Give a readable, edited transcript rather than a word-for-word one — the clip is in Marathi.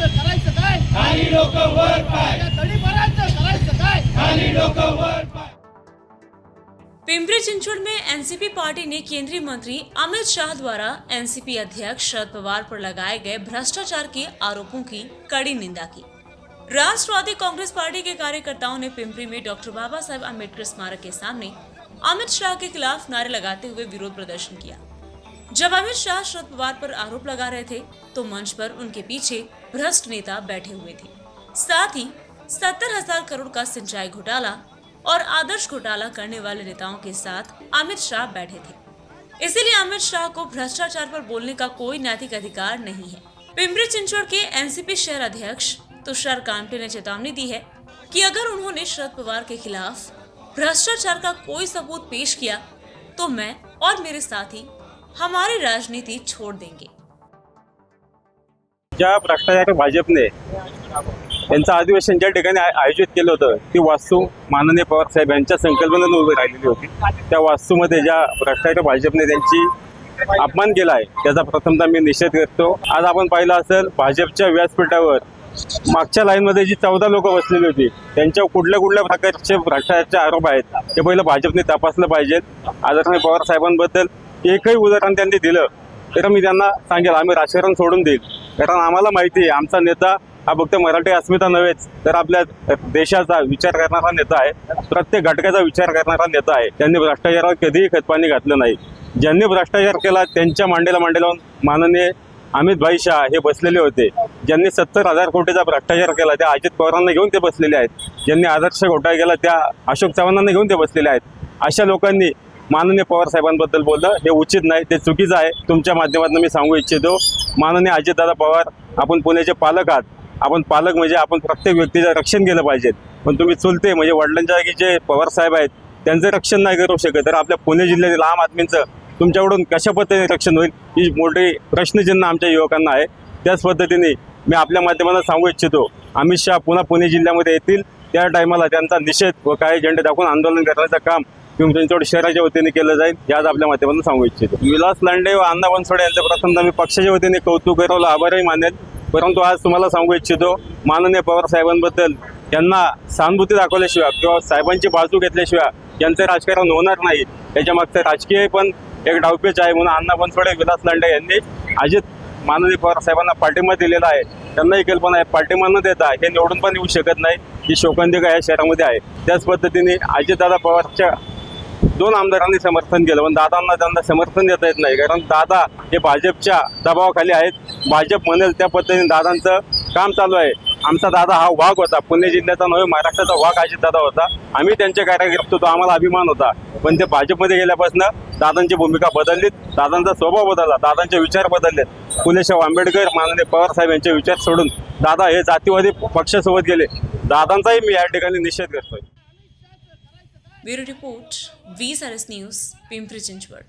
भरायचं करायचं काय, खाली डोकं वर पाय, या तळी भरायचं करायचं काय, खाली डोकं वर पाय। पिंपरी चिंचवड़ में एनसीपी पार्टी ने केंद्रीय मंत्री अमित शाह द्वारा एनसीपी अध्यक्ष शरद पवार पर लगाए गए भ्रष्टाचार के आरोपों की कड़ी निंदा की। राष्ट्रवादी कांग्रेस पार्टी के कार्यकर्ताओं ने पिंपरी में डॉक्टर बाबा साहेब अम्बेडकर स्मारक के सामने अमित शाह के खिलाफ नारे लगाते हुए विरोध प्रदर्शन किया। जब अमित शाह शरद पवार पर आरोप लगा रहे थे तो मंच पर उनके पीछे भ्रष्ट नेता बैठे हुए थे। साथ ही 70,000 करोड़ का सिंचाई घोटाला और आदर्श घोटाला करने वाले नेताओं के साथ अमित शाह बैठे थे। इसीलिए अमित शाह को भ्रष्टाचार पर बोलने का कोई नैतिक अधिकार नहीं है। पिंपरी चिंचवड़ के एनसीपी शहर अध्यक्ष तुषार कांटे ने चेतावनी दी है कि अगर उन्होंने शरद पवार के खिलाफ भ्रष्टाचार का कोई सबूत पेश किया तो मैं और मेरे साथी हमारी राजनीति छोड़ देंगे। ज्या भ्रष्टाचार भाजपने यांचं अधिवेशन ज्या ठिकाणी आयोजित केलं होतं ती वास्तू माननीय पवार साहेब यांच्या संकल्पनेने उभी राहिलेली होती। त्या वास्तूमध्ये ज्या भ्रष्टाचार भाजपने त्यांची अपमान केला आहे त्याचा प्रथमतः मी निषेध करतो। आज आपण पाहिलं असेल भाजपच्या व्यासपीठावर मागच्या लाईनमध्ये जी 14 लोक बसलेली होती त्यांच्यावर कुठल्या प्रकारचे भ्रष्टाचाराचे आरोप आहेत ते पहिलं भाजपने तपासलं पाहिजे। आदरणीय पवार साहेबांबद्दल एकही उदाहरण त्यांनी दिलं तर मी त्यांना सांगेल आम्ही राजकारण सोडून देईल, कारण आम्हाला माहिती आहे आमचा नेता हा फक्त मराठी अस्मिता नव्हेच तर आपल्या देशाचा विचार करणारा नेता आहे, प्रत्येक घटकाचा विचार करणारा नेता आहे। त्यांनी भ्रष्टाचारावर कधीही खतपाणी घातलं नाही। ज्यांनी भ्रष्टाचार केला त्यांच्या मांडीला लावून माननीय अमित भाई शाह हे बसलेले होते। ज्यांनी 70,000 कोटीचा भ्रष्टाचार केला त्या अजित पवारांना घेऊन ते बसलेले आहेत। ज्यांनी आदर्श घोटाळा केला त्या अशोक चव्हाणांना घेऊन ते बसलेले आहेत। अशा लोकांनी माननीय पवार साहेबांबद्दल बोलणं हे उचित नाही, ते चुकीचं आहे। तुमच्या माध्यमातून मी सांगू इच्छितो माननीय अजितदादा पवार आपण पुण्याचे पालक आहात, आपण पालक म्हणजे आपण प्रत्येक व्यक्तीचं रक्षण केलं पाहिजे, पण तुम्ही चुलते म्हणजे वडिलांच्या जागी जे पवार साहेब आहेत त्यांचं रक्षण नाही करू शकत तर आपल्या पुणे जिल्ह्यातील आम आदमींचं तुमच्याकडून कशा पद्धतीने रक्षण होईल ही मोठी प्रश्नचिन्ह आमच्या युवकांना आहे। त्याच पद्धतीने मी आपल्या माध्यमातून सांगू इच्छितो अमित शाह पुन्हा पुणे जिल्ह्यामध्ये येतील त्या टायमाला त्यांचा निषेध व काही झेंडे दाखवून आंदोलन करण्याचं काम पिंपरी चिंचवड शहराच्या वतीने केलं जाईल याच आपल्या माध्यमातून सांगू इच्छितो। विलास लांडे व अण्णा बनसोडे यांचं प्रथमतः मी पक्षाच्या वतीने कौतुक करायला आभारही मानेल, परंतु आज तुम्हाला सांगू इच्छितो माननीय पवार साहेबांबद्दल यांना सहानुभूती दाखवल्याशिवाय किंवा साहेबांची बाजू घेतल्याशिवाय यांचं राजकारण होणार नाही। त्याच्या मागचं राजकीय पण एक डावपेच आहे म्हणून अण्णा बनसोडे विलास लांडे यांनी अजित माननीय पवार साहेबांना पाठिंबा दिलेला आहे। त्यांनाही कल्पना आहे पाठिंबा न देता हे निवडून पण येऊ शकत नाही ही शोकांतिका या शहरामध्ये आहे। त्याच पद्धतीने अजितदादा पवारच्या 2 आमदारांनी समर्थन केलं पण दादांना त्यांना समर्थन देता येत नाही, कारण दादा हे भाजपच्या दबावाखाली आहेत। भाजप म्हणेल त्या पद्धतीने दादांचं काम चालू आहे। आमचा दादा हा वाघ होता, पुणे जिल्ह्याचा नव्हे महाराष्ट्राचा वाघ अजितदादा होता। आम्ही त्यांचे कार्यकर्ते होतो, आम्हाला अभिमान होता, पण ते भाजपमध्ये गेल्यापासून दादांची भूमिका बदलली, दादांचा स्वभाव बदलला, दादांचे विचार बदललेत। फुले शाह आंबेडकर माननीय पवार साहेब यांचे विचार सोडून दादा हे जातीवादी पक्षासोबत गेले। दादांचाही मी या ठिकाणी निषेध करतोय। Bureau report, VSRS news, Pimpri Chinchwad.